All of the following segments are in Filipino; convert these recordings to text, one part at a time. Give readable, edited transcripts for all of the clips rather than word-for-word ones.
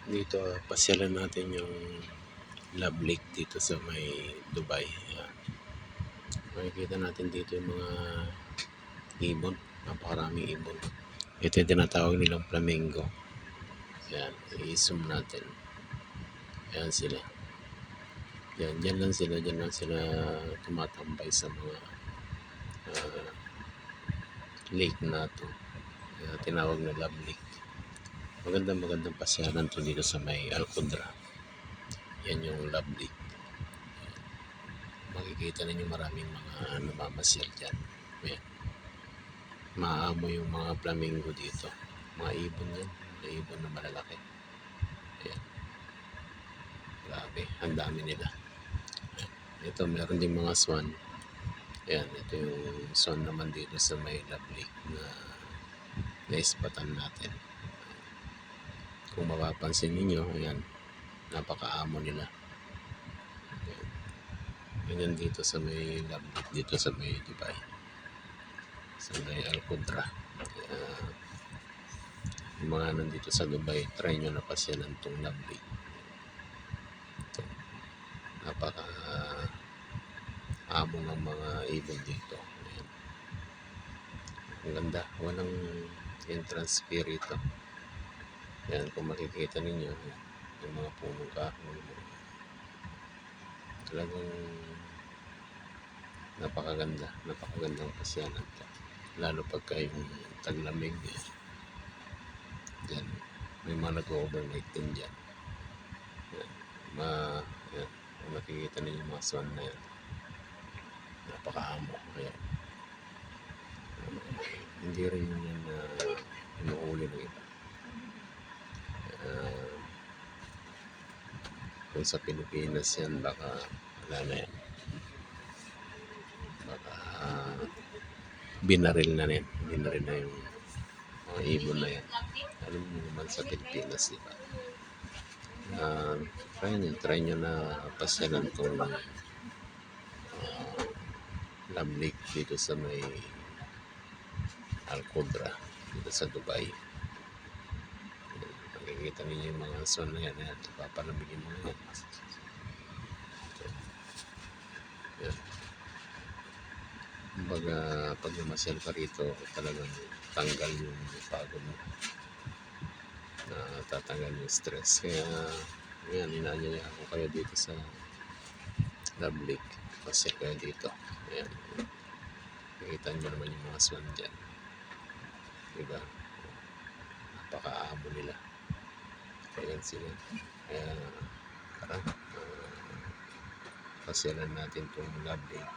Dito, pasyalan natin yung Love Lake dito sa may Dubai. Ayan. Makikita natin dito yung mga ibon. Napakaraming ibon. Ito yung tinatawag nilang flamingo. Ayan, i-zoom natin. Ayan sila. Ayan, dyan lang sila tumatambay sa mga lake na to. Tinawag na Love Lake. Magandang pasyalan to dito sa may Alcondra. Yan yung Love Lake. Makikita ninyo maraming mga namamasyal dyan. Ayan. Maamo yung mga flamingo dito. Mga ibon yan. Mga ibon na malalaki. Ayan. Grabe, ang dami nila. Ayan. Ito, meron din mga swan. Ayan, ito yung swan naman dito sa may Love Lake na naispatan natin. Kung mapapansin ninyo, ayan, napakaamo nila. Ayan. Ganyan dito sa may Love Lake, dito sa may Dubai. Sa may Alcondra. Yung mga nandito sa Dubai, try nyo na pasyalan itong Love Lake. Ito. Napaka amo ng mga ibon dito. Ayan. Ang ganda. Walang entrance fee rito. Ayan, kung makikita ninyo, yung mga punong kahoy. Talagang napakagandang pasyalan ito. Lalo pagka yung taglamig. Diyan, may mga nag-overnight din dyan. Ayan. Ayan, kung nakikita ninyo yung mga swan na yan, napakaamo. Ayan. Hindi rin yan inuuli ng iba. Kung sa Pilipinas yan, baka wala na yan. Baka binaril na yan. Binaril na yung mga ibon na yan. Alam mo naman sa Pilipinas, diba? Try nyo na pasyalan itong Love Lake dito sa may Alcondra, dito sa Dubai. Makikita ninyo yung mga swan na yan. Ayan, papalamigin mo yan. Ayan. Kumbaga, pag namasyal ka rito, talagang tanggal yung pagod mo. Tatanggal yung stress. Kaya, ayan, inaanyaya ko kayo dito sa Love Lake. Pasyal kayo dito. Ayan. Nakita nyo naman yung mga swan dyan. Diba? Napakaamo nila. Ayan sila. Kaya, tara, pasyalan natin itong Love Lake.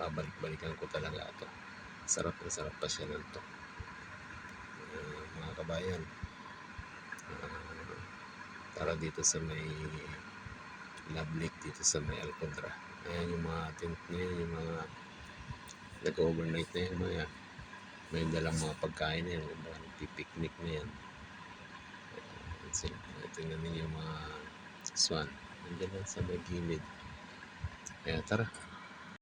Babalik-balikan ko talaga ito. Sarap pasyalan ito. Mga kabayan, tara dito sa may Love Lake, dito sa may Alcondra. Ayan yung mga tent na yan, yung mga nag-overnight na yan, may dalang mga pagkain na yan, mga nagpipiknik na yan. Tingnan ninyo yung mga swan, nandiyan lang sa may gilid. Kaya tara,